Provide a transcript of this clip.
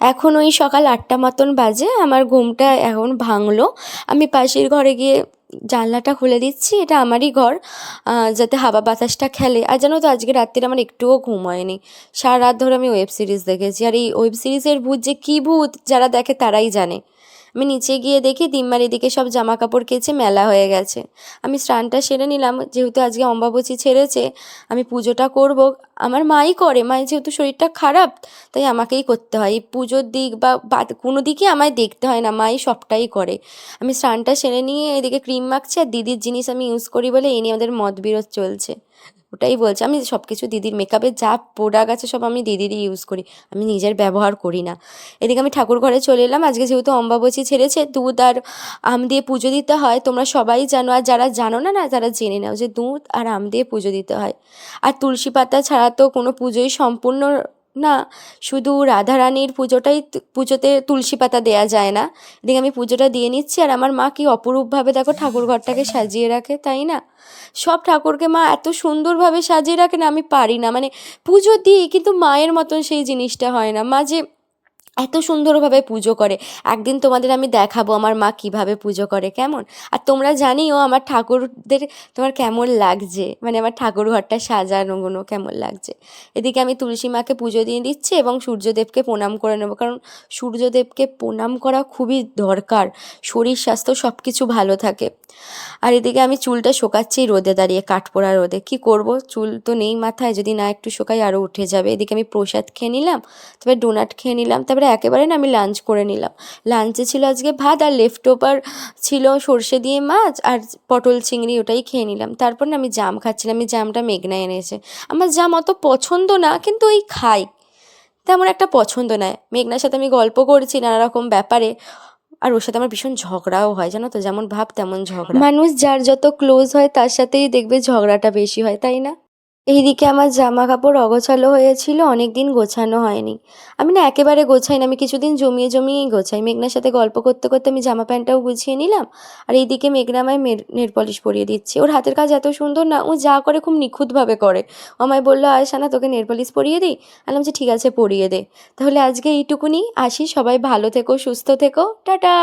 এখন ওই সকাল ৮টা মতন বাজে, আমার ঘুমটা এখন ভাঙলো। আমি পাশের ঘরে গিয়ে জানলাটা খুলে দিচ্ছি, এটা আমারই ঘর, যাতে হাওয়া বাতাসটা খেলে। আর জানো তো আজকে রাত্রিরে আমার একটুও ঘুম হয়নি, সারা রাত ধরে আমি ওয়েব সিরিজ দেখেছি। আর এই ওয়েব সিরিজের ভূত যে কী ভূত যারা দেখে তারাই জানে। আমি নিচে গিয়ে দেখি দিম্মার এদিকে সব জামা কাপড় কেচে মেলা হয়ে গেছে। আমি স্নানটা সেরে নিলাম, যেহেতু আজকে অম্বাবচী ছেড়েছে, আমি পুজোটা করব। আমার মাই করে, মায়ের যেহেতু শরীরটা খারাপ তাই আমাকেই করতে হয়। এই পুজোর দিক বা কোনো দিকই আমায় দেখতে হয় না, মাই সবটাই করে। আমি স্নানটা সেরে নিয়ে এদিকে ক্রিম মাখছি, আর দিদির জিনিস আমি ইউজ করি বলে এই নিয়ে আমাদের মতবিরোধ চলছে। ওটাই বলছি, আমি সব কিছু দিদির, মেকআপের যা প্রোডাক্ট আছে সব আমি দিদিরই ইউজ করি, আমি নিজের ব্যবহার করি না। এদিকে আমি ঠাকুর ঘরে চলে এলাম। আজকে যেহেতু অম্বাবচী ছেড়েছে, দুধ আর আম দিয়ে পুজো দিতে হয়, তোমরা সবাই জানো। আর যারা জানো না, তারা জেনে নাও যে দুধ আর আম দিয়ে পুজো দিতে হয়। আর তুলসী পাতা ছাড়া তো কোনো পুজোই সম্পূর্ণ না, শুধু রাধারানীর পুজোতে তুলসী পাতা দেয়া যায় না। এদিকে আমি পুজোটা দিয়ে নিচ্ছি, আর আমার মা কি অপরূপভাবে দেখো ঠাকুর ঘরটাকে সাজিয়ে রাখে, তাই না? সব ঠাকুরকে মা এত সুন্দরভাবে সাজিয়ে রাখে না, আমি পারি না। মানে পুজো দিই কিন্তু মায়ের মতন সেই জিনিসটা হয় না। মা যে এত সুন্দরভাবে পুজো করে, একদিন তোমাদের আমি দেখাবো আমার মা কিভাবে পুজো করে, কেমন। আর তোমরা জানিও আমার ঠাকুরদের তোমার কেমন লাগছে, মানে আমার ঠাকুর ঘরটা সাজানোগুলো কেমন লাগছে। এদিকে আমি তুলসী মাকে পুজো দিয়ে দিচ্ছি এবং সূর্যদেবকে প্রণাম করে নেবো, কারণ সূর্যদেবকে প্রণাম করা খুবই দরকার, শরীর স্বাস্থ্য সব কিছু ভালো থাকে। আর এদিকে আমি চুলটা শোকাচ্ছি রোদে দাঁড়িয়ে, কাঠপোড়া রোদে। কি করব, চুল তো নেই মাথায়, যদি না একটু শোকাই আরও উঠে যাবে। এদিকে আমি প্রসাদ খেয়ে নিলাম, তারপরে ডোনাট খেয়ে নিলাম, তারপরে একেবারে না আমি লাঞ্চ করে নিলাম। লাঞ্চে ছিল আজকে ভাত, আর লেফট ওভার ছিল সর্ষে দিয়ে মাছ আর পটল চিংড়ি, ওটাই খেয়ে নিলাম। তারপর না আমি জাম খাচ্ছিলাম, আমি জামটা মেঘনা এনেছে। আমার জাম অত পছন্দ না, কিন্তু ওই খাই, তেমন একটা পছন্দ নয়। মেঘনার সাথে আমি গল্প করছি নানা রকম ব্যাপারে, আর ওর সাথে আমার ভীষণ ঝগড়াও হয়, জানো তো, যেমন ভাব তেমন ঝগড়া। মানুষ যার যত ক্লোজ হয় তার সাথেই দেখবে ঝগড়াটা বেশি হয়, তাই না? এইদিকে আমার জামা কাপড় অগোছালো হয়েছিল, অনেক দিন গোছানো হয়নি। আমি না একেবারে গোছাই না, আমি কিছুদিন জমিয়ে জমিয়েই গোছাই। মেঘনার সাথে গল্প করতে করতে আমি জামা প্যান্টটাও গুছিয়ে নিলাম। আর এইদিকে মেঘনা আমায় নেল পলিশ পরিয়ে দিচ্ছে। ওর হাতের কাজ এত সুন্দর না, ও যা করে খুব নিখুঁতভাবে করে। ও আমায় বললো, আয়শা না তোকে নেল পলিশ পরিয়ে দিই। বললাম যে ঠিক আছে, পরিয়ে দে। তাহলে আজকে এইটুকুনি, আসি। সবাই ভালো থেকো, সুস্থ থেকো, টাটা।